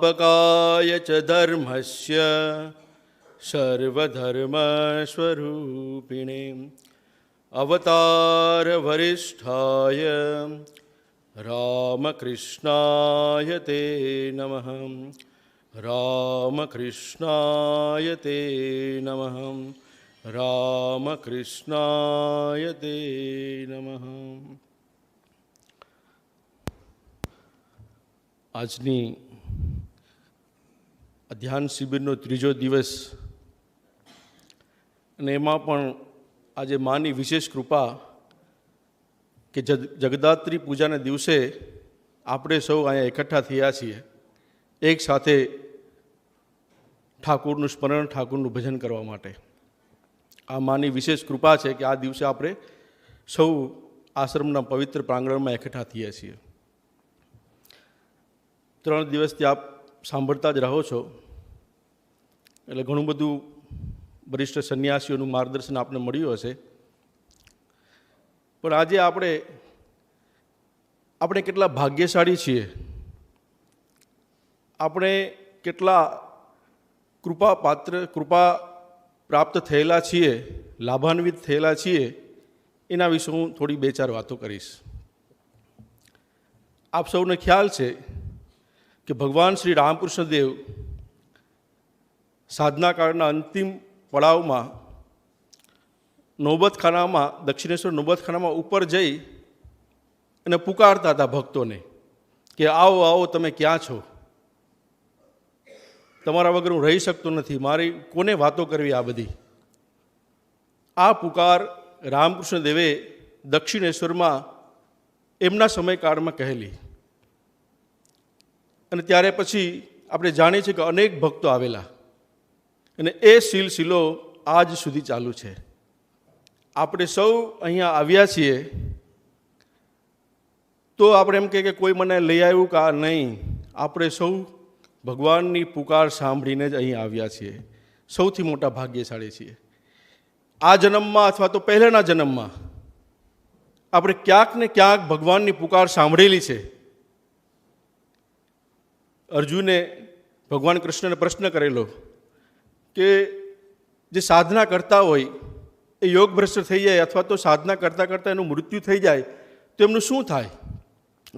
संस्थापकाय च धर्मस्य सर्वधर्मस्वरूपिणे अवतारवरिष्ठाय रामकृष्णाय ते नमः। रामकृष्णाय ते नमः। रामकृष्णाय ते नमः। આજની ધ્યાન શિબિરનો ત્રીજો દિવસ અને એમાં પણ આજે માની વિશેષ કૃપા કે જગદાત્રી પૂજાના દિવસે આપણે સૌ અહીંયા એકઠા થયા છીએ એક સાથે ઠાકુરનું સ્મરણ, ઠાકુરનું ભજન કરવા માટે. આ માની વિશેષ કૃપા છે કે આ દિવસે આપણે સૌ આશ્રમના પવિત્ર પ્રાંગણમાં એકઠા થયા છીએ. 3 દિવસથી આપ સાંભળતા જ રહો છો એટલે ઘણું બધું વરિષ્ઠ સંન્યાસીઓનું માર્ગદર્શન આપને મળ્યું હશે. પણ આજે આપણે કેટલા ભાગ્યશાળી છીએ, આપણે કેટલા કૃપા પ્રાપ્ત થયેલા છીએ, લાભાન્વિત થયેલા છીએ, એના વિશે હું થોડી 2-4 વાતો કરીશ. આપ સૌને ખ્યાલ છે કે ભગવાન શ્રી રામકૃષ્ણ દેવ સાધના કાળના અંતિમ પડાવમાં નોબતખાનામાં, દક્ષિણેશ્વર નોબતખાનામાં ઉપર જઈ અને પુકારતા હતા ભક્તોને કે આવો આવો, તમે ક્યાં છો? તમારા વગર હું રહી શકતો નથી, મારી કોને વાતો કરવી આ બધી? આ પુકાર રામકૃષ્ણ દેવે દક્ષિણેશ્વરમાં એમના સમયકાળમાં કહેલી. અને ત્યારે પછી આપણે જાણીએ છીએ કે અનેક ભક્તો આવેલા અને એ સિલસિલો આજ સુધી ચાલુ છે. આપણે સૌ અહીંયા આવ્યા છીએ તો આપણે એમ કહીએ કે કોઈ મને લઈ આવ્યું કે આ નહીં, આપણે સૌ ભગવાનની પુકાર સાંભળીને જ અહીં આવ્યા છીએ. સૌથી મોટા ભાગ્યશાળી છીએ. આ જન્મમાં અથવા તો પહેલાંના જન્મમાં આપણે ક્યાંક ને ક્યાંક ભગવાનની પુકાર સાંભળેલી છે. અર્જુને ભગવાન કૃષ્ણને પ્રશ્ન કરેલો કે જે સાધના કરતા હોય એ યોગ ભ્રષ્ટ થઈ જાય અથવા તો સાધના કરતાં કરતાં એનું મૃત્યુ થઈ જાય તો એમનું શું થાય?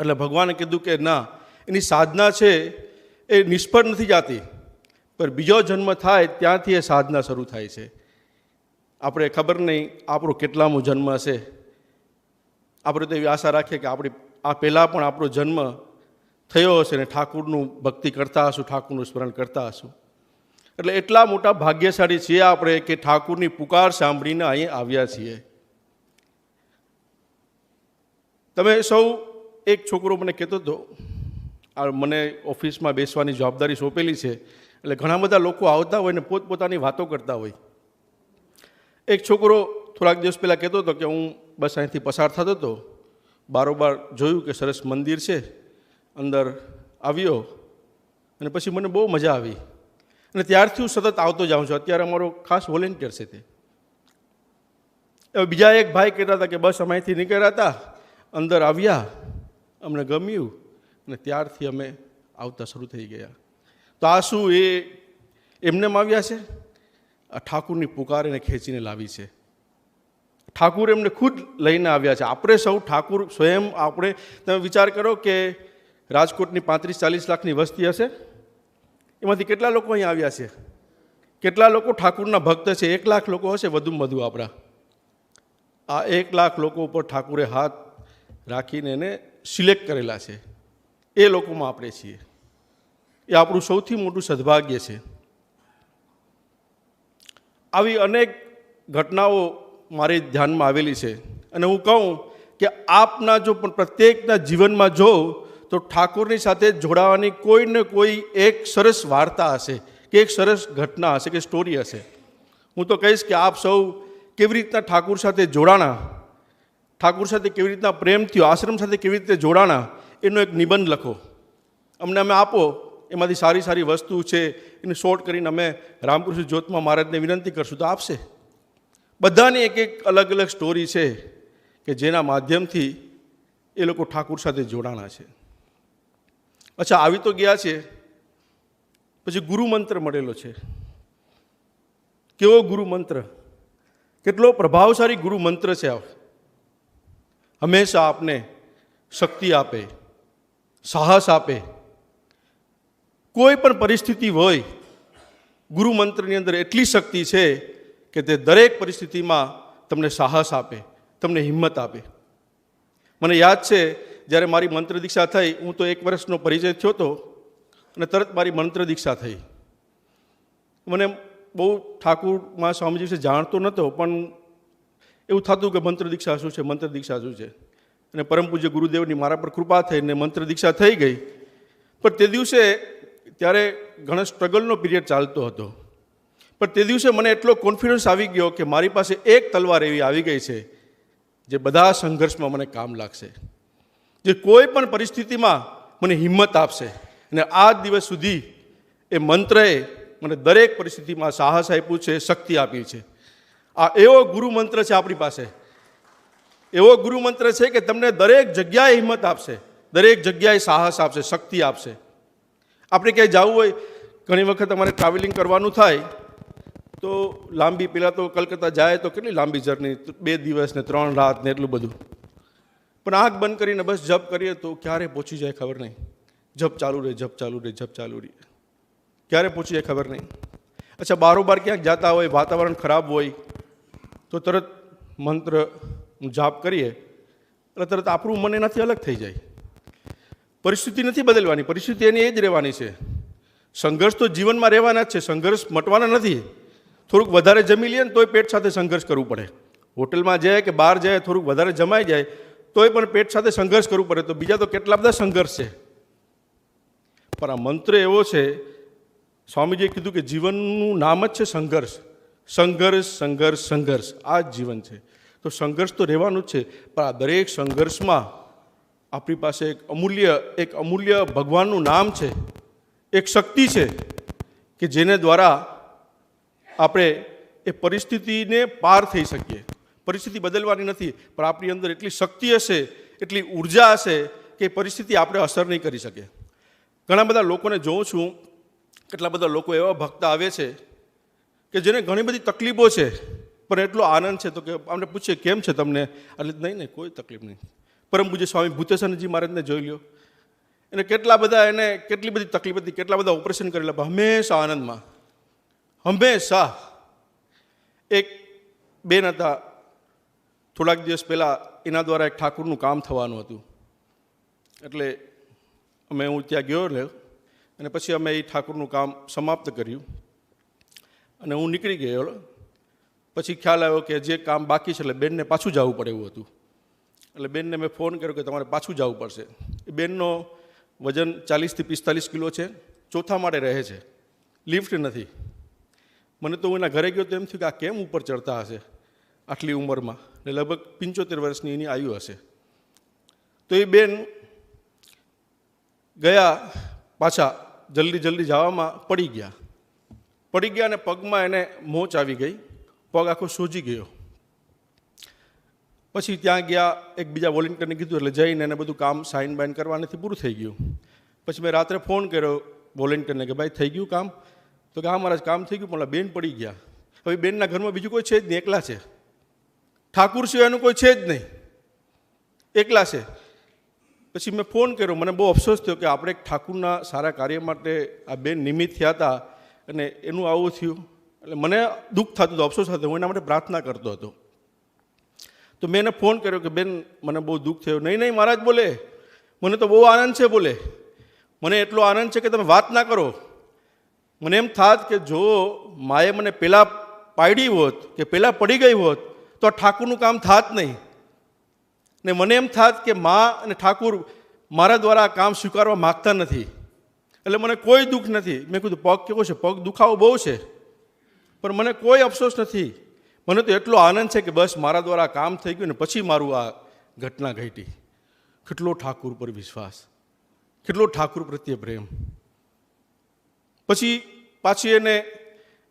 એટલે ભગવાને કીધું કે ના, એની સાધના છે એ નિષ્ફળ નથી જતી, પણ બીજો જન્મ થાય ત્યાંથી એ સાધના શરૂ થાય છે. આપણે ખબર નહીં આપણો કેટલામો જન્મ હશે. આપણે તો એવી આશા રાખીએ કે આપણે આ પહેલાં પણ આપણો જન્મ થયો હશે ને ઠાકુરનું ભક્તિ કરતા હશું, ઠાકુરનું સ્મરણ કરતા હશું. એટલે એટલા મોટા ભાગ્યશાળી છીએ આપણે કે ઠાકુરની પુકાર સાંભળીને અહીં આવ્યા છીએ. તમે સૌ, એક છોકરો મને કહેતો હતો, મને ઓફિસમાં બેસવાની જવાબદારી સોંપેલી છે એટલે ઘણા બધા લોકો આવતા હોય ને પોતપોતાની વાતો કરતા હોય. એક છોકરો થોડાક દિવસ પહેલાં કહેતો હતો કે હું બસ અહીંથી પસાર થતો હતો, બારોબાર જોયું કે સરસ મંદિર છે, અંદર આવ્યો અને પછી મને બહુ મજા આવી અને ત્યારથી હું સતત આવતો જાઉં છું. અત્યારે અમારો ખાસ વોલેન્ટિયર છે તે. હવે બીજા એક ભાઈ કહેતા હતા કે બસ અમે અહીંથી નીકળ્યા હતા, અંદર આવ્યા, અમને ગમ્યું અને ત્યારથી અમે આવતા શરૂ થઈ ગયા. તો આ શું એ એમનેમ આવ્યા છે? આ ઠાકુરની પુકાર એને ખેંચીને લાવી છે. ઠાકુર એમને ખુદ લઈને આવ્યા છે. આપણે સૌ ઠાકુર સ્વયં, આપણે તમે વિચાર કરો કે રાજકોટની 35-40 લાખની વસ્તી હશે, એમાંથી કેટલા લોકો અહીં આવ્યા છે? કેટલા લોકો ઠાકુરના ભક્ત છે? 1 લાખ લોકો હશે વધુમાં વધુ આપણા. આ 1 લાખ લોકો ઉપર ઠાકુરે હાથ રાખીને એને સિલેક્ટ કરેલા છે. એ લોકોમાં આપણે છીએ. એ આપણું સૌથી મોટું સદભાગ્ય છે. આવી અનેક ઘટનાઓ મારી ધ્યાનમાં આવેલી છે અને હું કહું કે આપના જો પણ પ્રત્યેકના જીવનમાં જો તો ઠાકુરની સાથે જોડાવાની કોઈ ને કોઈ એક સરસ વાર્તા હશે કે એક સરસ ઘટના હશે કે સ્ટોરી હશે. હું તો કહીશ કે આપ સૌ કેવી રીતના ઠાકુર સાથે જોડાણા, ઠાકુર સાથે કેવી રીતના પ્રેમ થયો, આશ્રમ સાથે કેવી રીતે જોડાણા, એનો એક નિબંધ લખો, અમને અમે આપો. એમાંથી સારી સારી વસ્તુ છે એને શોર્ટ કરીને અમે રામકૃષ્ણ જ્યોતમાં મહારાજને વિનંતી કરશું તો આપશે. બધાની એક એક અલગ અલગ સ્ટોરી છે કે જેના માધ્યમથી એ લોકો ઠાકુર સાથે જોડાણા છે. અચ્છા, આવી તો ગયા છે, પછી ગુરુ મંત્ર મળેલો છે. કેવો ગુરુ મંત્ર, કેટલો પ્રભાવશાળી ગુરુ મંત્ર છે આ. હંમેશા આપને શક્તિ આપે, સાહસ આપે. કોઈ પણ પરિસ્થિતિ હોય, ગુરુ મંત્રની અંદર એટલી શક્તિ છે કે તે દરેક પરિસ્થિતિમાં તમને સાહસ આપે, તમને હિંમત આપે. મને યાદ છે જ્યારે મારી મંત્ર દીક્ષા થઈ, હું તો 1 વર્ષનો પરિચય થયો હતો અને તરત મારી મંત્ર દીક્ષા થઈ. મને બહુ ઠાકુરમાં સ્વામીજી વિશે જાણતો નહોતો, પણ એવું થતું કે મંત્ર દીક્ષા શું છે, મંત્ર દીક્ષા શું છે. અને પરમ પૂજ્ય ગુરુદેવની મારા પર કૃપા થઈને મંત્ર દીક્ષા થઈ ગઈ. પણ તે દિવસે ત્યારે ઘણા સ્ટ્રગલનો પીરિયડ ચાલતો હતો, પણ તે દિવસે મને એટલો કોન્ફિડન્સ આવી ગયો કે મારી પાસે એક તલવાર એવી આવી ગઈ છે જે બધા સંઘર્ષમાં મને કામ લાગશે, જે કોઈ પણ પરિસ્થિતિમાં મને હિંમત આપશે. અને આજ દિવસ સુધી એ મંત્રએ મને દરેક પરિસ્થિતિમાં સાહસ આપ્યું છે, શક્તિ આપી છે. આ એવો ગુરુ મંત્ર છે આપણી પાસે, એવો ગુરુ મંત્ર છે કે તમને દરેક જગ્યાએ હિંમત આપશે, દરેક જગ્યાએ સાહસ આપશે, શક્તિ આપશે. આપણે ક્યાંય જવું હોય, ઘણી વખત અમારે ટ્રાવેલિંગ કરવાનું થાય તો લાંબી, પહેલાં તો કલકત્તા જાય તો કેટલી લાંબી જર્ની, 2 દિવસ ને 3 રાત ને એટલું બધું. પણ આંખ બંધ કરીને બસ જપ કરીએ તો ક્યારે પહોંચી જાય ખબર નહીં. જપ ચાલુ રહે, જપ ચાલુ રહે, જપ ચાલુ રહે, ક્યારે પહોંચી જાય ખબર નહીં. અચ્છા, બારોબાર ક્યાંક જતા હોય, વાતાવરણ ખરાબ હોય તો તરત મંત્ર જાપ કરીએ એટલે તરત આપણું મન એનાથી અલગ થઈ જાય. પરિસ્થિતિ નથી બદલવાની, પરિસ્થિતિ એની એ જ રહેવાની છે. સંઘર્ષ તો જીવનમાં રહેવાના જ છે, સંઘર્ષ મટવાના નથી. થોડુંક વધારે જમી લઈએ ને તોય પેટ સાથે સંઘર્ષ કરવું પડે. હોટલમાં જાય કે બહાર જાય, થોડુંક વધારે જમાઈ જાય તોય પણ પેટ સાથે સંઘર્ષ કરવું પડે. તો બીજા તો કેટલા બધા સંઘર્ષ છે. પણ આ મંત્ર એવો છે, સ્વામીજીએ કીધું કે જીવનનું નામ જ છે સંઘર્ષ. સંઘર્ષ, સંઘર્ષ, સંઘર્ષ, આ જ જીવન છે. તો સંઘર્ષ તો રહેવાનું જ છે, પણ આ દરેક સંઘર્ષમાં આપણી પાસે એક અમૂલ્ય ભગવાનનું નામ છે, એક શક્તિ છે કે જેને દ્વારા આપણે એ પરિસ્થિતિને પાર થઈ શકીએ. પરિસ્થિતિ બદલવાની નથી, પણ આપણી અંદર એટલી શક્તિ હશે, એટલી ઉર્જા હશે કે પરિસ્થિતિ આપણે અસર નહીં કરી શકે. ઘણા બધા લોકોને જોઉં છું, કેટલા બધા લોકો એવા ભક્ત આવે છે કે જેને ઘણી બધી તકલીફો છે પણ એટલો આનંદ છે. તો કે આપણે પૂછીએ કેમ છે તમને, એટલે નહીં, કોઈ તકલીફ નહીં. પરમ પૂજ્ય સ્વામી ભૂતેશ્વરજી મહારાજને જોઈ લ્યો, એને કેટલી બધી તકલીફ હતી, કેટલા બધા ઓપરેશન કરેલા, પણ હંમેશા આનંદમાં, હંમેશા. એક બેન હતા, થોડાક દિવસ પહેલાં એના દ્વારા એક ઠાકુરનું કામ થવાનું હતું. એટલે હું ત્યાં ગયો ને, અને પછી અમે એ ઠાકુરનું કામ સમાપ્ત કર્યું અને હું નીકળી ગયો. પછી ખ્યાલ આવ્યો કે જે કામ બાકી છે એટલે બેનને પાછું જવું પડે એવું હતું. એટલે બેનને મેં ફોન કર્યો કે તમારે પાછું જવું પડશે. એ બેનનો વજન 40 થી 45 કિલો છે, 4થા માળે રહે છે, લિફ્ટ નથી. મને તો હું એના ઘરે ગયો તો એમ થયું કે આ કેમ ઉપર ચડતા હશે આટલી ઉંમરમાં, ને લગભગ 75 વર્ષની એની આયુ હશે. તો એ બેન ગયા, પાછા જલ્દી જવામાં પડી ગયા અને પગમાં એને મોચ આવી ગઈ, પગ આખો સોજી ગયો. પછી ત્યાં ગયા, એક બીજા વોલેન્ટિયરને કીધું એટલે જઈને એને બધું કામ સાઇન બાઇન કરવાનાથી પૂરું થઈ ગયું. પછી મેં રાત્રે ફોન કર્યો વોલેન્ટિયરને કે ભાઈ થઈ ગયું કામ? તો કે હા મહારાજ કામ થઈ ગયું, પણ બેન પડી ગયા. હવે બેનના ઘરમાં બીજું કોઈ છે જ નહીં, એકલા છે. ઠાકુર સિવાયનું કોઈ છે જ નહીં, એકલા છે. પછી મેં ફોન કર્યો, મને બહુ અફસોસ થયો કે આપણે એક ઠાકુરના સારા કાર્ય માટે આ બેન નિમિત્ત થયા હતા અને એનું આવું થયું. એટલે મને દુઃખ થતું હતું, અફસોસ થતો, હું એના માટે પ્રાર્થના કરતો હતો. તો મેં એને ફોન કર્યો કે બેન મને બહુ દુઃખ થયો. નહીં મહારાજ બોલે, મને તો બહુ આનંદ છે. બોલે મને એટલો આનંદ છે કે તમે વાત ના કરો. મને એમ થાત કે જો માએ મને પહેલાં પાડી હોત કે પહેલાં પડી ગઈ હોત તો આ ઠાકુરનું કામ થાત નહીં. ને મને એમ થાત કે મા અને ઠાકુર મારા દ્વારા આ કામ સ્વીકારવા માગતા નથી, એટલે મને કોઈ દુઃખ નથી. મેં કીધું પગ કેવો છે? પગ દુખાવો બહુ છે, પણ મને કોઈ અફસોસ નથી. મને તો એટલો આનંદ છે કે બસ મારા દ્વારા કામ થઈ ગયું ને પછી મારું આ ઘટના ઘટી. કેટલો ઠાકુર પર વિશ્વાસ, કેટલો ઠાકુર પ્રત્યે પ્રેમ. પછી પાછી એને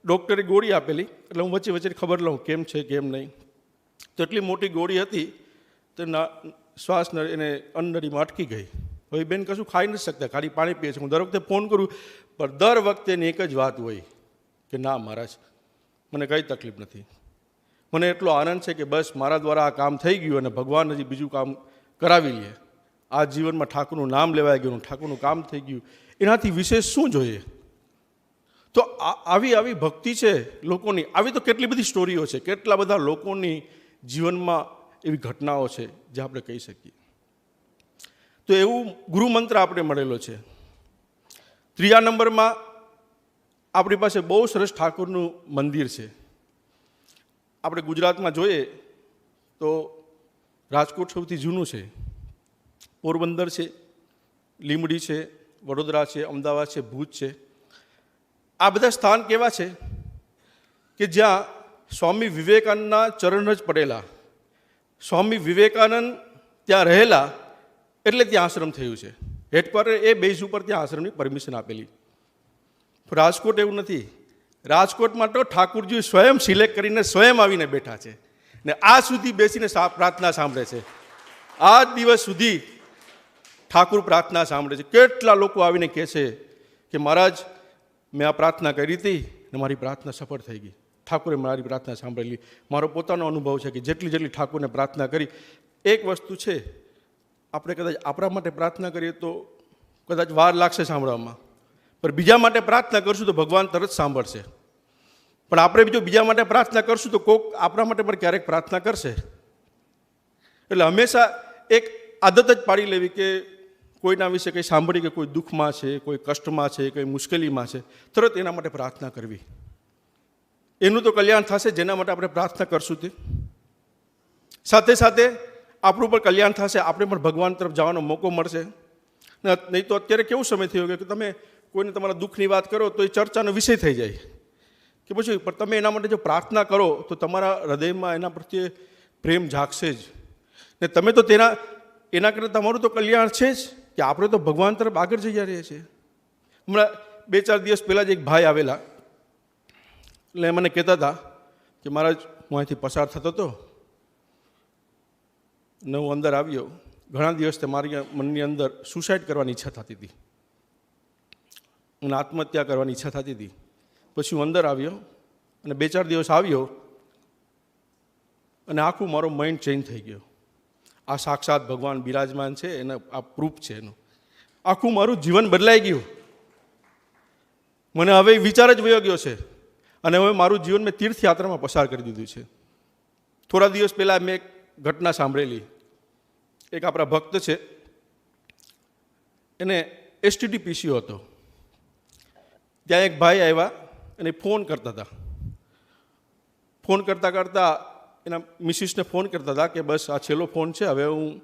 ડૉક્ટરે ગોળી આપેલી, એટલે હું વચ્ચે ખબર લઉં કેમ છે કેમ નહીં. તો એટલી મોટી ગોળી હતી તો શ્વાસ એને અન્નનળીમાં અટકી ગઈ. હવે બેન કશું ખાઈ નથી શકતા, ખાલી પાણી પીએ છે. હું દર વખતે ફોન કરું, પણ દર વખતે એની એક જ વાત હોય કે ના મહારાજ મને કંઈ તકલીફ નથી, મને એટલો આનંદ છે કે બસ મારા દ્વારા આ કામ થઈ ગયું અને ભગવાન હજી બીજું કામ કરાવી લે. આ જીવનમાં ઠાકોરનું નામ લેવાઈ ગયું, ઠાકોરનું કામ થઈ ગયું, એનાથી વિશેષ શું જોઈએ? તો આવી ભક્તિ છે લોકોની. આવી તો કેટલી બધી સ્ટોરીઓ છે, કેટલા બધા લોકોની જીવનમાં એવી ઘટનાઓ છે જે આપણે કહી શકીએ. તો એવું ગુરુ મંત્ર આપણે મળેલો છે. ત્રીજા નંબરમાં આપણી પાસે બહુ સરસ ઠાકોરનું મંદિર છે. આપણે ગુજરાતમાં જોઈએ તો રાજકોટ સૌથી જૂનું છે, પોરબંદર છે, લીંબડી છે, વડોદરા છે, અમદાવાદ છે, ભુજ છે. આ બધા સ્થાન કેવા છે કે જ્યાં સ્વામી વિવેકાનંદના ચરણ જ પડેલા. સ્વામી વિવેકાનંદ ત્યાં રહેલા એટલે ત્યાં આશ્રમ થયું છે. હેડક્વાર્ટર એ બેઝ ઉપર ત્યાં આશ્રમની પરમિશન આપેલી. રાજકોટ એવું નથી. રાજકોટમાં તો ઠાકુરજી સ્વયં સિલેક્ટ કરીને સ્વયં આવીને બેઠા છે ને આ સુધી બેસીને પ્રાર્થના સાંભળે છે. આ દિવસ સુધી ઠાકુર પ્રાર્થના સાંભળે છે. કેટલા લોકો આવીને કહે છે કે મહારાજ મેં આ પ્રાર્થના કરી હતી ને મારી પ્રાર્થના સફળ થઈ ગઈ, ઠાકુરે મારી પ્રાર્થના સાંભળેલી. મારો પોતાનો અનુભવ છે કે જેટલી ઠાકુરને પ્રાર્થના કરી. એક વસ્તુ છે, આપણે કદાચ આપણા માટે પ્રાર્થના કરીએ તો કદાચ વાર લાગશે સાંભળવામાં, પણ બીજા માટે પ્રાર્થના કરશું તો ભગવાન તરત સાંભળશે. પણ આપણે જો બીજા માટે પ્રાર્થના કરશું તો કોક આપણા માટે પણ ક્યારેક પ્રાર્થના કરશે. એટલે હંમેશા એક આદત જ પાડી લેવી કે કોઈના વિશે કંઈ સાંભળી કે કોઈ દુઃખમાં છે, કોઈ કષ્ટમાં છે, કોઈ મુશ્કેલીમાં છે, તરત એના માટે પ્રાર્થના કરવી. એનું તો કલ્યાણ થશે જેના માટે આપણે પ્રાર્થના કરશું તે. સાથે સાથે આપણું પણ કલ્યાણ થશે, આપણે પણ ભગવાન તરફ જવાનો મોકો મળશે. નહીં તો અત્યારે કેવું સમય થયો કે તમે કોઈને તમારા દુઃખની વાત કરો તો એ ચર્ચાનો વિષય થઈ જાય કે પછી, પણ તમે એના માટે જો પ્રાર્થના કરો તો તમારા હૃદયમાં એના પ્રત્યે પ્રેમ જાગશે જ ને. તમે તો એના કરતાં તમારું તો કલ્યાણ છે જ કે આપણે તો ભગવાન તરફ આગળ જઈ રહ્યા છીએ. હમણાં 2-4 દિવસ પહેલાં જ એક ભાઈ આવેલા, એટલે મને કહેતા હતા કે મહારાજ હું અહીંથી પસાર થતો હતો ને હું અંદર આવ્યો, ઘણા દિવસથી મારી મનની અંદર સુસાઇડ કરવાની ઈચ્છા થતી હતી, મને આત્મહત્યા કરવાની ઈચ્છા થતી હતી. પછી હું અંદર આવ્યો અને 2-4 દિવસ આવ્યો અને આખું મારો માઇન્ડ ચેન્જ થઈ ગયો. આ સાક્ષાત ભગવાન બિરાજમાન છે, એને આ પ્રૂફ છે એનું. આખું મારું જીવન બદલાઈ ગયું. મને હવે વિચાર જ વયો ગયો છે અને હવે મારું જીવન મેં તીર્થયાત્રામાં પસાર કરી દીધું છે. થોડા દિવસ પહેલાં મેં એક ઘટના સાંભળેલી. એક આપણા ભક્ત છે, એને એસટીડી પીસીઓ હતો. ત્યાં એક ભાઈ આવ્યા અને ફોન કરતા હતા. ફોન કરતાં એના મિસિસને ફોન કરતા હતા કે બસ આ છેલ્લો ફોન છે, હવે હું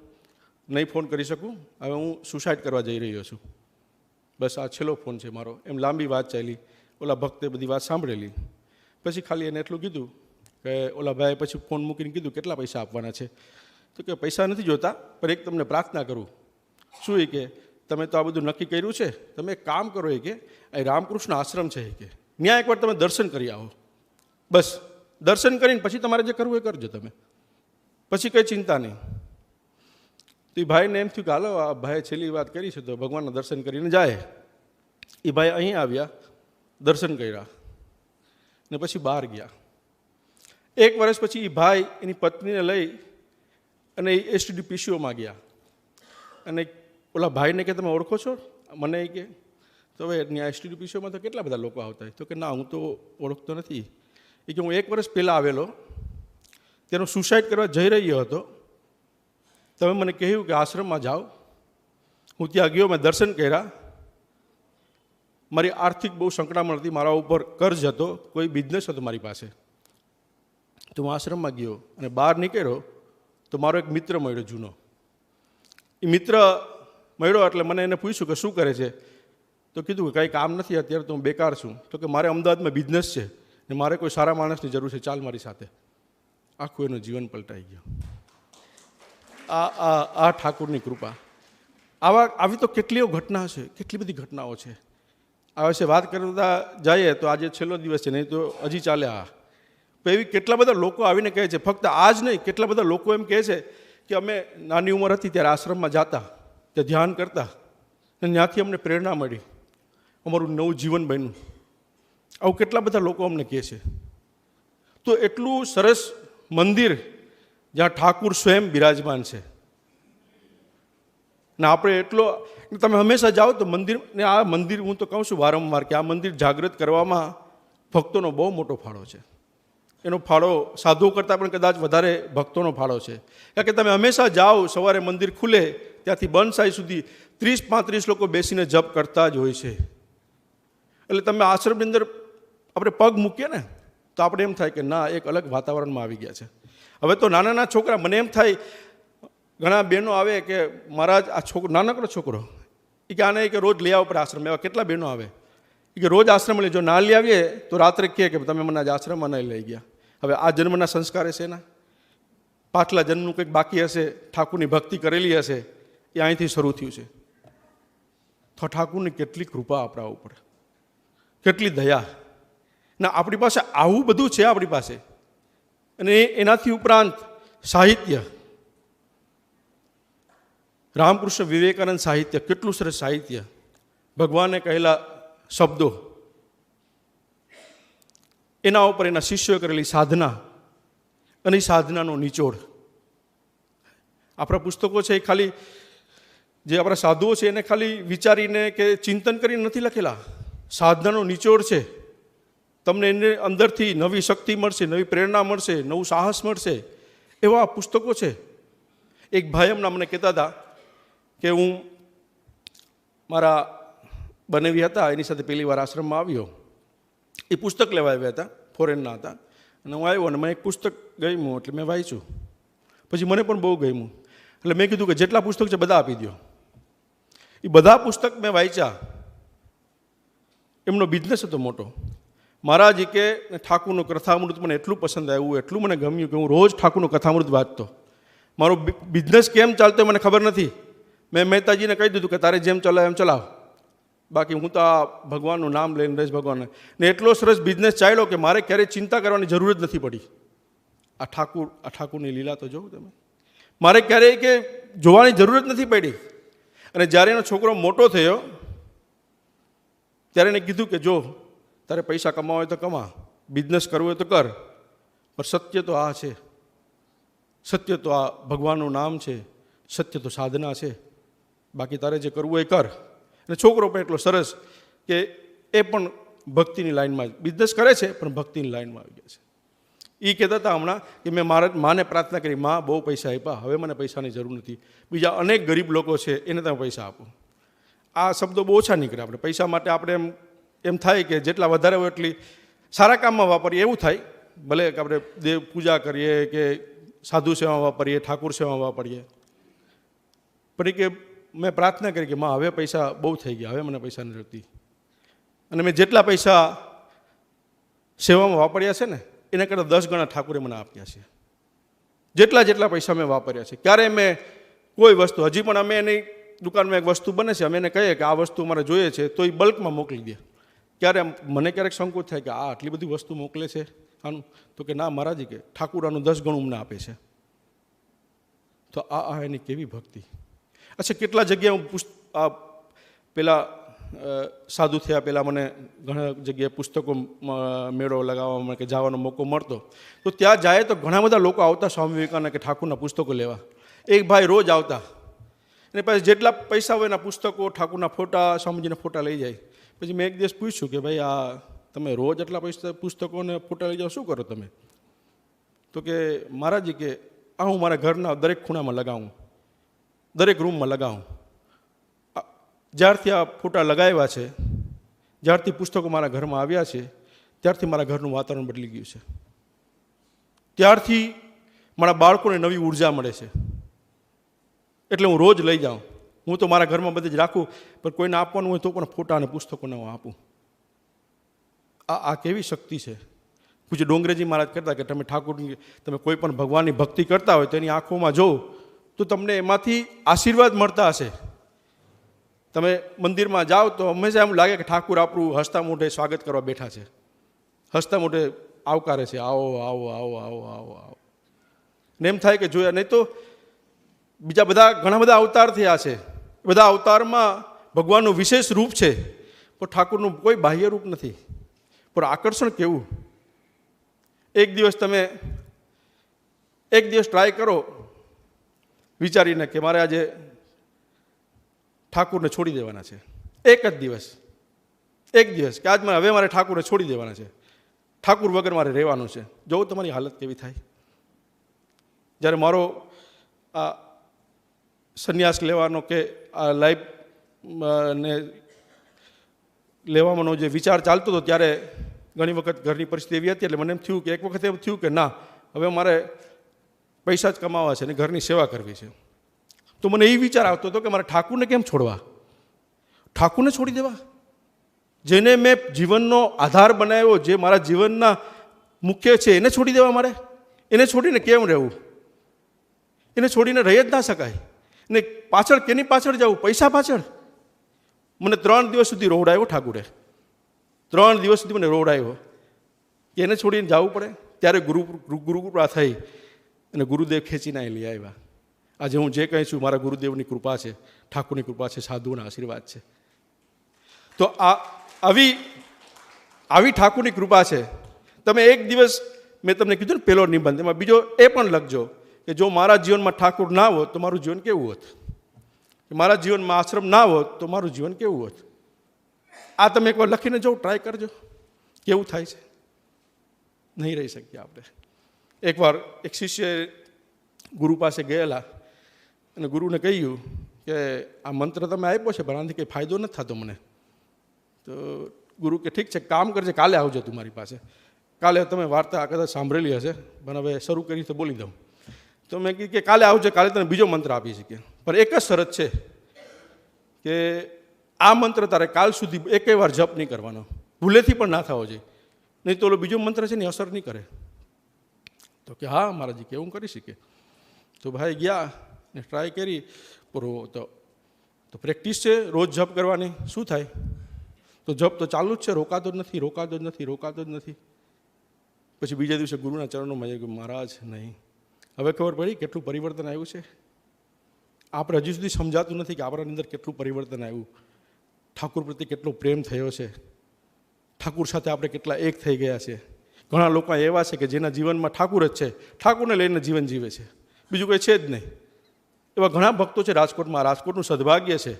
નહીં ફોન કરી શકું, હવે હું સુસાઇડ કરવા જઈ રહ્યો છું, બસ આ છેલ્લો ફોન છે મારો. એમ લાંબી વાત ચાલી. ઓલા ભક્તે બધી વાત સાંભળેલી. પછી ખાલી એને એટલું કીધું કે ઓલા ભાઈ પછી ફોન મૂકીને કીધું કેટલા પૈસા આપવાના છે? તો કે પૈસા નથી જોતા, પણ એક તમને પ્રાર્થના કરું. શું? એ કે તમે તો આ બધું નક્કી કર્યું છે, તમે એક કામ કરો, એ કે અહીં રામકૃષ્ણ આશ્રમ છે, એ કે ત્યાં એકવાર તમે દર્શન કરી આવો. બસ દર્શન કરીને પછી તમારે જે કરવું એ કરજો તમે, પછી કંઈ ચિંતા નહીં. તો એ ભાઈને એમ થયું કે હાલો આ ભાઈએ છેલ્લી વાત કરી છે તો ભગવાનના દર્શન કરીને જાય. એ ભાઈ અહીં આવ્યા, દર્શન કર્યા ને પછી બહાર ગયા. 1 વર્ષ પછી એ ભાઈ એની પત્નીને લઈ અને એ એસટીડી પીસીઓમાં ગયા અને ઓલા ભાઈને કે તમે ઓળખો છો મને? એ કે તો હવે ત્યાં એસટીડી પીસીઓમાં તો કેટલા બધા લોકો આવતા હોય. તો કે ના હું તો ઓળખતો નથી. એ કે હું 1 વર્ષ પહેલાં આવેલો, તેનો સુસાઇડ કરવા જઈ રહ્યો હતો, તમે મને કહ્યું કે આશ્રમમાં જાઓ. હું ત્યાં ગયો, મેં દર્શન કર્યા. મારી આર્થિક બહુ સંકળામણ હતી, મારા ઉપર કર્જ હતો, કોઈ બિઝનેસ હતો મારી પાસે. તો હું આશ્રમમાં ગયો અને બહાર નીકળ્યો તો મારો એક મિત્ર મળ્યો જૂનો. એ મિત્ર મળ્યો એટલે મને એને પૂછ્યું કે શું કરે છે? તો કીધું કે કંઈ કામ નથી, અત્યારે તો હું બેકાર છું. તો કે મારે અમદાવાદમાં બિઝનેસ છે ને મારે કોઈ સારા માણસની જરૂર છે, ચાલ મારી સાથે. આખું એનું જીવન પલટાઈ ગયું. આ ઠાકુરની કૃપા. આવી તો કેટલીઓ ઘટના છે, કેટલી બધી ઘટનાઓ છે. આ વિશે વાત કરતા જઈએ તો આજે છેલ્લો દિવસ છે, નહીં તો હજી ચાલે. તો એવી કેટલા બધા લોકો આવીને કહે છે, ફક્ત આ જ નહીં, કેટલા બધા લોકો એમ કહે છે કે અમે નાની ઉંમર હતી ત્યારે આશ્રમમાં જતા ત્યાં ધ્યાન કરતા અને ત્યાંથી અમને પ્રેરણા મળી, અમારું નવું જીવન બન્યું. આવું કેટલા બધા લોકો અમને કહે છે. તો એટલું સરસ મંદિર જ્યાં ઠાકુર સ્વયં બિરાજમાન છે ને આપણે એટલો, તમે હંમેશા જાઓ તો મંદિર, ને આ મંદિર હું તો કહું છું વારંવાર કે આ મંદિર જાગૃત કરવામાં ભક્તોનો બહુ મોટો ફાળો છે. એનો ફાળો સાધુઓ કરતાં પણ કદાચ વધારે ભક્તોનો ફાળો છે. કારણ કે તમે હંમેશા જાઓ, સવારે મંદિર ખુલે ત્યાંથી બંધ થાય સુધી 30-35 લોકો બેસીને જપ કરતા જ હોય છે. એટલે તમે આશ્રમની અંદર આપણે પગ મૂકીએ ને તો આપણે એમ થાય કે ના, એક અલગ વાતાવરણમાં આવી ગયા છે. હવે તો નાના નાના છોકરા, મને એમ થાય ઘણા બહેનો આવે કે મહારાજ આ છોકરો, નાનકડો છોકરો, એ કે આને કે રોજ લઈ આવો પડે આશ્રમ. એવા કેટલા બહેનો આવે કે રોજ આશ્રમ લઈ, જો ના લઈ આવીએ તો રાત્રે કહે કે તમે મને આજ આશ્રમમાં નહીં લઈ ગયા. હવે આ જન્મના સંસ્કાર હશે એના, પાછલા જન્મનું કંઈક બાકી હશે, ઠાકુરની ભક્તિ કરેલી હશે, એ અહીંથી શરૂ થયું છે. તો ઠાકુરની કેટલી કૃપા આપણા ઉપર, કેટલી દયા. ના, આપણી પાસે આવું બધું છે આપણી પાસે. અને એનાથી ઉપરાંત સાહિત્ય, રામકૃષ્ણ વિવેકાનંદ સાહિત્ય, કેટલું સરસ સાહિત્ય, ભગવાને કહેલા શબ્દો, એના ઉપર એના શિષ્યોએ કરેલી સાધના અને એ સાધનાનો નિચોડ. આપણા પુસ્તકો છે એ ખાલી જે આપણા સાધુઓ છે એને ખાલી વિચારીને કે ચિંતન કરીને નથી લખેલા. સાધનાનો નિચોડ છે. તમને એને અંદરથી નવી શક્તિ મળશે, નવી પ્રેરણા મળશે, નવું સાહસ મળશે, એવા પુસ્તકો છે. એક ભાઈ હમણાં મને કહેતા હતા કે હું મારા બનેવી હતા એની સાથે પહેલી વાર આશ્રમમાં આવ્યો. એ પુસ્તક લેવા આવ્યા હતા, ફોરેનના હતા, અને હું આવ્યો અને મને એક પુસ્તક ગમ્યું એટલે મેં વાંચ્યું. પછી મને પણ બહુ ગમ્યું એટલે મેં કીધું કે જેટલા પુસ્તક છે બધા આપી દો. એ બધા પુસ્તક મેં વાંચ્યા. એમનો બિઝનેસ હતો મોટો. મહારાજ કે ઠાકુરનું કથામૃત મને એટલું પસંદ આવ્યું, એટલું મને ગમ્યું કે હું રોજ ઠાકુરનું કથામૃત વાંચતો. મારો બિઝનેસ કેમ ચાલતો મને ખબર નથી. મેં મહેતાજીને કહી દીધું કે તારે જેમ ચલાવે એમ ચલાવ, બાકી હું તો આ ભગવાનનું નામ લઈને રહીશ. ભગવાનને ને એટલો સરસ બિઝનેસ ચાલ્યો કે મારે ક્યારેય ચિંતા કરવાની જરૂર જ નથી પડી. આ ઠાકુરની લીલા તો જોઉં તમે, મારે ક્યારેય કે જોવાની જરૂર જ નથી પડી. અને જ્યારે એનો છોકરો મોટો થયો ત્યારે એને કીધું કે જો તારે પૈસા કમાવા હોય તો કમા, બિઝનેસ કરવું હોય તો કર, પણ સત્ય તો આ છે, સત્ય તો આ ભગવાનનું નામ છે, સત્ય તો સાધના છે, બાકી તારે જે કરવું હોય એ કર. અને છોકરો પણ એટલો સરસ કે એ પણ ભક્તિની લાઈનમાં બિઝનેસ કરે છે, પણ ભક્તિની લાઈનમાં આવી ગયા છે. એ કહેતા હતા હમણાં કે મેં મારા માને પ્રાર્થના કરી, માં બહુ પૈસા આપ્યા, હવે મને પૈસાની જરૂર નથી, બીજા અનેક ગરીબ લોકો છે એને તમે પૈસા આપો. આ શબ્દો બહુ ઓછા નીકળે. આપણે પૈસા માટે આપણે એમ થાય કે જેટલા વધારે હોય એટલી સારા કામમાં વાપરીએ એવું થાય. ભલે કે આપણે દેવ પૂજા કરીએ કે સાધુ સેવા વાપરીએ, ઠાકુર સેવા વાપરીએ, પણ કે મેં પ્રાર્થના કરી કે માં હવે પૈસા બહુ થઈ ગયા, હવે મને પૈસા નથી જોઈતી. અને મેં જેટલા પૈસા સેવામાં વાપર્યા છે ને એના કરતાં 10 ગણા ઠાકુરે મને આપ્યા છે. જેટલા પૈસા મેં વાપર્યા છે, ક્યારે મેં કોઈ વસ્તુ, હજી પણ અમે એની દુકાનમાં એક વસ્તુ બને છે, અમે એને કહીએ કે આ વસ્તુ મારે જોઈએ છે તો એ બલ્કમાં મોકલી દે. ક્યારે મને ક્યારેક સંકોચ થાય કે આ આટલી બધી વસ્તુ મોકલે છે આનું, તો કે ના મહારાજી કે ઠાકુર આનું 10 ગણું અમને આપે છે. તો આ એની કેવી ભક્તિ. અચ્છા, કેટલા જગ્યાએ હું પેલા સાધુ થયા પહેલાં મને ઘણા જગ્યાએ પુસ્તકો મેળો લગાવવામાં કે જવાનો મોકો મળતો, તો ત્યાં જાય તો ઘણા બધા લોકો આવતા સ્વામી વિવેકાનંદ કે ઠાકુરના પુસ્તકો લેવા. એક ભાઈ રોજ આવતા, અને પછી જેટલા પૈસા હોય એના પુસ્તકો, ઠાકુરના ફોટા, સ્વામીજીના ફોટા લઈ જાય. પછી મેં એક દિવસ પૂછ્યું કે ભાઈ આ તમે રોજ એટલા પૈસા પુસ્તકોને ફોટા લઈ જાઓ, શું કરો તમે? તો કે મહારાજી કે આ હું મારા ઘરના દરેક ખૂણામાં લગાવું, દરેક રૂમમાં લગાવું. જ્યારથી આ ફોટા લગાવ્યા છે, જ્યારથી પુસ્તકો મારા ઘરમાં આવ્યા છે, ત્યારથી મારા ઘરનું વાતાવરણ બદલી ગયું છે. ત્યારથી મારા બાળકોને નવી ઉર્જા મળે છે. એટલે હું રોજ લઈ જાઉં. હું તો મારા ઘરમાં બધે જ રાખું, પણ કોઈને આપવાનું હોય તો પણ ફોટા અને પુસ્તકોને હું આપું. આ કેવી શક્તિ છે. પૂજ્ય ડોંગરેજી મહારાજ કહેતા કે તમે ઠાકોરની, તમે કોઈ પણ ભગવાનની ભક્તિ કરતા હોય તો એની આંખોમાં જોવો તો તમને એમાંથી આશીર્વાદ મળતા હશે. તમે મંદિરમાં જાઓ તો હંમેશા એમ લાગે કે ઠાકુર આપણું હસતા મોઢે સ્વાગત કરવા બેઠા છે, હસતા મોઢે આવકારે છે, આવો આવો આવો આવો આવો આવો. ને એમ થાય કે જોયા નહીં તો બીજા બધા ઘણા બધા અવતાર થયા છે, બધા અવતારમાં ભગવાનનું વિશેષ રૂપ છે, પણ ઠાકુરનું કોઈ બાહ્ય રૂપ નથી. પણ આકર્ષણ કેવું! એક દિવસ ટ્રાય કરો વિચારીને કે મારે આજે ઠાકુરને છોડી દેવાના છે. એક દિવસ કે આજ હવે મારે ઠાકુરને છોડી દેવાના છે, ઠાકુર વગર મારે રહેવાનું છે. જોઉં તમારી હાલત કેવી થાય. જ્યારે મારો આ સંન્યાસ લેવાનો કે આ લાઈફ ને લેવાનો જે વિચાર ચાલતો હતો, ત્યારે ઘણી વખત ઘરની પરિસ્થિતિ એવી હતી, એટલે મને એમ થયું કે એક વખત એમ થયું કે ના, હવે મારે પૈસા જ કમાવા છે ને ઘરની સેવા કરવી છે. તો મને એ વિચાર આવતો હતો કે મારે ઠાકુરને કેમ છોડવા, ઠાકુરને છોડી દેવા, જેને મેં જીવનનો આધાર બનાવ્યો, જે મારા જીવનના મુખ્ય છે, એને છોડી દેવા મારે? એને છોડીને કેમ રહેવું? એને છોડીને રહી જ ના શકાય. ને પાછળ કેની પાછળ જવું? પૈસા પાછળ. મને 3 દિવસ સુધી રોવડાવ્યો ઠાકુરે, 3 દિવસ સુધી મને રોવડાવ્યો કે એને છોડીને જવું પડે. ત્યારે ગુરુ કૃપા થઈ અને ગુરુદેવ ખેંચીને લઈ આવ્યા. આજે હું જે કહી છું મારા ગુરુદેવની કૃપા છે, ઠાકુરની કૃપા છે, સાધુઓના આશીર્વાદ છે. તો આવી ઠાકુરની કૃપા છે. તમે એક દિવસ, મેં તમને કીધું ને પહેલો નિબંધ, એમાં બીજો એ પણ લખજો કે જો મારા જીવનમાં ઠાકુર ના હોત તો મારું જીવન કેવું હોત, મારા જીવનમાં આશ્રમ ના હોત તો મારું જીવન કેવું હોત. આ તમે એકવાર લખીને જો, ટ્રાય કરજો કેવું થાય છે. નહીં રહી શકીએ આપણે. એકવાર એક શિષ્ય ગુરુ પાસે ગયેલા અને ગુરુને કહ્યું કે આ મંત્ર તમે આપ્યો છે, પણ આનાથી કંઈ ફાયદો નથી થતો મને. તો ગુરુ કે ઠીક છે, કામ કરજે, કાલે આવજો તું મારી પાસે. કાલે તમે વાર્તા કદાચ સાંભળેલી હશે, પણ હવે શરૂ કરી તો બોલી દઉં. તો મેં કીધું કે કાલે આવજો, કાલે તને બીજો મંત્ર આપી શકીએ, પણ એક જ શરત છે કે આ મંત્ર તારે કાલ સુધી એકેય વાર જપ નહીં કરવાનો, ભૂલેથી પણ ના થવો જોઈએ, નહીં તો ઓલો બીજો મંત્ર છે ને અસર નહીં કરે. તો કે હા મહારાજી, કે હું કરી શકીએ. તો ભાઈ ગયા ને ટ્રાય કરી, પૂરો તો પ્રેક્ટિસ છે રોજ જપ કરવાની. શું થાય? તો જપ તો ચાલુ જ છે, રોકાતો જ નથી. પછી બીજા દિવસે ગુરુના ચરણોમાં જઈ ગયું, મહારાજ નહીં. હવે ખબર પડી કેટલું પરિવર્તન આવ્યું છે. આપણે હજી સુધી સમજાતું નથી કે આપણાની અંદર કેટલું પરિવર્તન આવ્યું, ઠાકુર પ્રત્યે કેટલો પ્રેમ થયો છે, ઠાકુર સાથે આપણે કેટલા એક થઈ ગયા છે. ઘણા લોકો એવા છે કે જેના જીવનમાં ઠાકુર જ છે, ઠાકુરને લઈને જીવન જીવે છે, બીજું કંઈ છે જ નહીં. એવા ઘણા ભક્તો છે રાજકોટમાં. રાજકોટનું સદભાગ્ય છે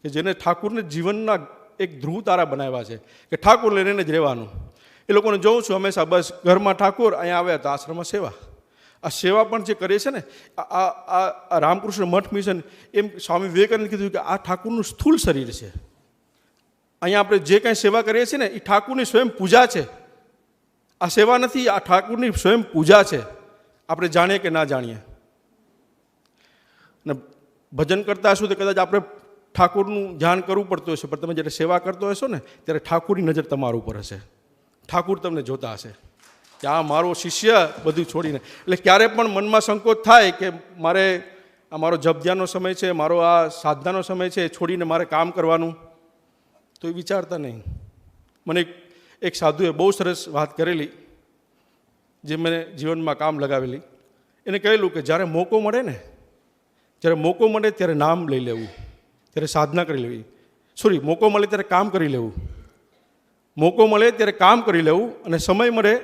કે જેને ઠાકુરને જીવનના એક ધ્રુવ તારા બનાવ્યા છે કે ઠાકુર લઈને જ રહેવાનું. એ લોકોને જોઉં છું હંમેશા, બસ ઘરમાં ઠાકુર, અહીંયા આવ્યા તો આશ્રમમાં સેવા. આ સેવા પણ જે કરે છે ને, આ રામકૃષ્ણ મઠ મિશન, એમ સ્વામી વિવેકાનંદ કીધું કે આ ઠાકુરનું સ્થૂળ શરીર છે. અહીંયા આપણે જે કાંઈ સેવા કરીએ છીએ ને, એ ઠાકુરની સ્વયં પૂજા છે. આ સેવા નથી, આ ઠાકુરની સ્વયં પૂજા છે, આપણે જાણીએ કે ના જાણીએ. ને ભજન કરતા હશું તો કદાચ આપણે ઠાકુરનું ધ્યાન કરવું પડતું હશે, પણ તમે જ્યારે સેવા કરતો હશો ને, ત્યારે ઠાકુરની નજર તમારા ઉપર હશે. ઠાકુર તમને જોતા હશે કે આ મારો શિષ્ય બધું છોડીને. એટલે ક્યારે પણ મનમાં સંકોચ થાય કે મારે આ મારો જપ ધ્યાનનો સમય છે, મારો આ સાધનાનો સમય છે, છોડીને મારે કામ કરવાનું, તો એ વિચારતા નહીં. મને એક સાધુએ બહુ સરસ વાત કરેલી, જે મને જીવનમાં કામ લગાવેલી. એને કહેલું કે જ્યારે મોકો મળે ત્યારે નામ લઈ લેવું, ત્યારે સાધના કરી લેવી. મોકો મળે ત્યારે કામ કરી લેવું, મોકો મળે ત્યારે કામ કરી લેવું, અને સમય મળે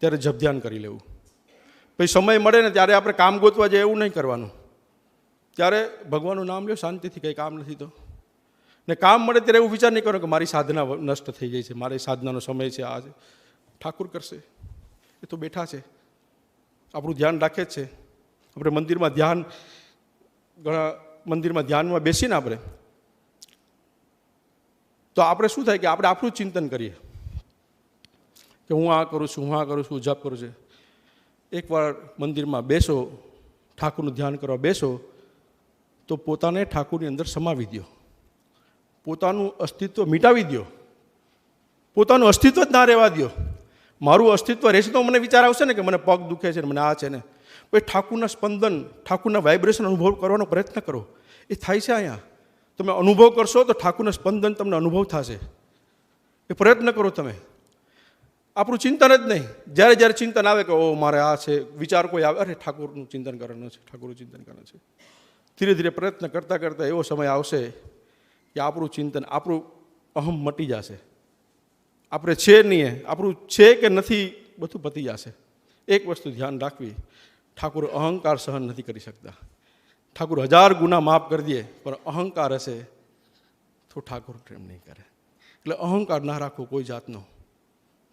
ત્યારે જપ ધ્યાન કરી લેવું. પછી સમય મળે ને ત્યારે આપણે કામ ગોતવા જાય એવું નહીં કરવાનું. ત્યારે ભગવાનનું નામ લ્યો શાંતિથી, કંઈ કામ નથી તો. ને કામ મળે ત્યારે એવું વિચાર નહીં કરો કે મારી સાધના નષ્ટ થઈ ગઈ છે, મારી સાધનાનો સમય છે, આ ઠાકુર કરશે, એ તો બેઠા છે, આપણું ધ્યાન રાખે જ છે. આપણે મંદિરમાં ધ્યાનમાં બેસીને આપણે તો આપણે શું થાય કે આપણે આપણું ચિંતન કરીએ કે હું આ કરું છું, જપ કરું છું. એકવાર મંદિરમાં બેસો, ઠાકુરનું ધ્યાન કરવા બેસો, તો પોતાને ઠાકુરની અંદર સમાવી દો, પોતાનું અસ્તિત્વ મિટાવી દો, પોતાનું અસ્તિત્વ જ ના રહેવા દો. મારું અસ્તિત્વ રહેશે તો મને વિચાર આવશે ને કે મને પગ દુખે છે, મને આ છે ને. પછી ઠાકુરના સ્પંદન, ઠાકુરના વાઇબ્રેશન અનુભવ કરવાનો પ્રયત્ન કરો. એ થાય છે અહીંયા. તમે અનુભવ કરશો તો ઠાકુરના સ્પંદન તમને અનુભવ થશે. એ પ્રયત્ન કરો તમે. આપણું ચિંતન જ નહીં. જ્યારે ચિંતન આવે કે ઓ મારે આ છે, વિચાર કોઈ આવે, અરે ઠાકુરનું ચિંતન કરવાનું છે, ધીરે ધીરે પ્રયત્ન કરતાં કરતાં એવો સમય આવશે કે આપણું ચિંતન, આપણું અહમ મટી જશે. આપણે છે નહીં, આપણું છે કે નથી બધું પતી જશે. એક વસ્તુ ધ્યાન રાખવી, ઠાકુર અહંકાર સહન નથી કરી શકતા. ઠાકુર 1000 ગુના માફ કરી દે, પણ અહંકાર હશે તો ઠાકુર પ્રેમ નહીં કરે. એટલે અહંકાર ના રાખવો કોઈ જાતનો.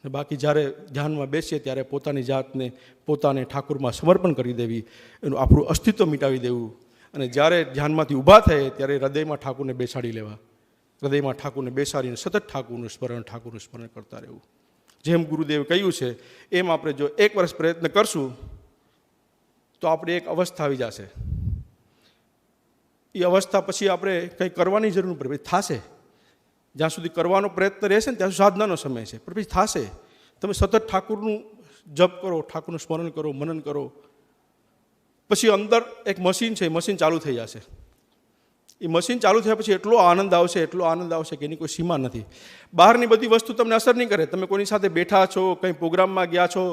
બાકી જ્યારે ધ્યાનમાં બેસીએ ત્યારે પોતાની જાતને પોતાને ઠાકુરમાં સમર્પણ કરી દેવી, એનું આપણું અસ્તિત્વ મિટાવી દેવું. અને જ્યારે ધ્યાનમાંથી ઊભા થઈએ ત્યારે હૃદયમાં ઠાકુરને બેસાડી લેવા. હૃદયમાં ઠાકુરને બેસાડીને સતત ઠાકુરનું સ્મરણ કરતા રહેવું. જેમ ગુરુદેવે કહ્યું છે એમ આપણે જો 1 વર્ષ પ્રયત્ન કરશું તો આપણે એક અવસ્થા આવી જશે. એ અવસ્થા પછી આપણે કંઈ કરવાની જરૂર પડે, પછી થશે. જ્યાં સુધી કરવાનો પ્રયત્ન રહેશે ને ત્યાં સુધી સાધનાનો સમય છે, પણ પછી થશે. તમે સતત ઠાકુરનું જપ કરો, ઠાકુરનું સ્મરણ કરો, મનન કરો, પછી અંદર એક મશીન છે, એ મશીન ચાલુ થઈ જશે. એ મશીન ચાલુ થયા પછી એટલો આનંદ આવશે કે એની કોઈ સીમા નથી. બહારની બધી વસ્તુ તમને અસર નહીં કરે. તમે કોઈની સાથે બેઠા છો, કંઈ પ્રોગ્રામમાં ગયા છો,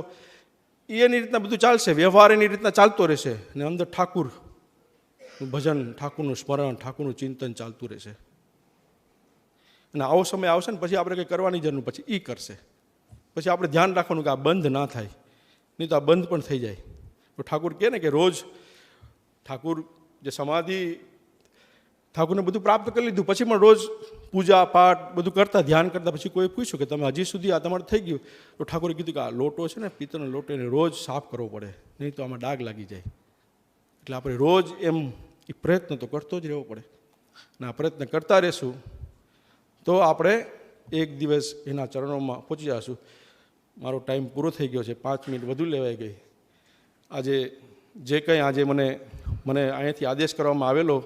એની રીતના બધું ચાલશે, વ્યવહાર એની રીતના ચાલતો રહેશે. અને અંદર ઠાકુરનું ભજન, ઠાકુરનું સ્મરણ, ઠાકુરનું ચિંતન ચાલતું રહેશે. અને આવો સમય આવશે ને પછી આપણે કંઈ કરવાની જરૂર, પછી એ કરશે. પછી આપણે ધ્યાન રાખવાનું કે આ બંધ ના થાય, નહીં તો આ બંધ પણ થઈ જાય. તો ઠાકુર કહે ને કે રોજ ઠાકુર જે સમાધિ, ઠાકુરને બધું પ્રાપ્ત કરી લીધું પછી પણ રોજ પૂજા પાઠ બધું કરતા, ધ્યાન કરતા. પછી કોઈ પૂછ્યું કે તમે હજી સુધી આ તમારે થઈ ગયું? તો ઠાકુરે કીધું કે આ લોટો છે ને, પિત્તળનો લોટો, એને રોજ સાફ કરવો પડે, નહીં તો આમાં ડાઘ લાગી જાય. એટલે આપણે રોજ એમ એ પ્રયત્ન તો કરતો જ રહેવો પડે. અને આ પ્રયત્ન કરતા રહેશું તો આપણે એક દિવસ એના ચરણોમાં પહોંચી જશું. મારો ટાઈમ પૂરો થઈ ગયો છે, 5 મિનિટ વધુ લેવાઈ ગઈ. આજે જે કંઈ આજે મને અહીંયાથી આદેશ કરવામાં આવેલો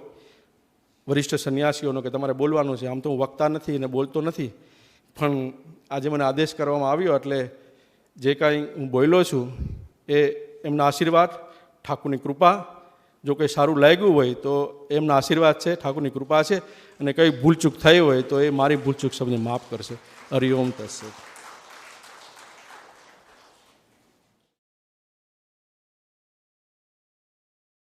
વરિષ્ઠ સંન્યાસીઓનો કે તમારે બોલવાનું છે, આમ તો હું વક્તા નથી અને બોલતો નથી, પણ આજે મને આદેશ કરવામાં આવ્યો એટલે જે કાંઈ હું બોલ્યો છું એ એમના આશીર્વાદ, ઠાકુરની કૃપા. જો કંઈ સારું લાગ્યું હોય તો એમના આશીર્વાદ છે, ઠાકુરની કૃપા છે. અને કંઈ ભૂલચૂક થઈ હોય તો એ મારી ભૂલચૂક સૌને માફ કરશે. હરિ ઓમ તત્સત.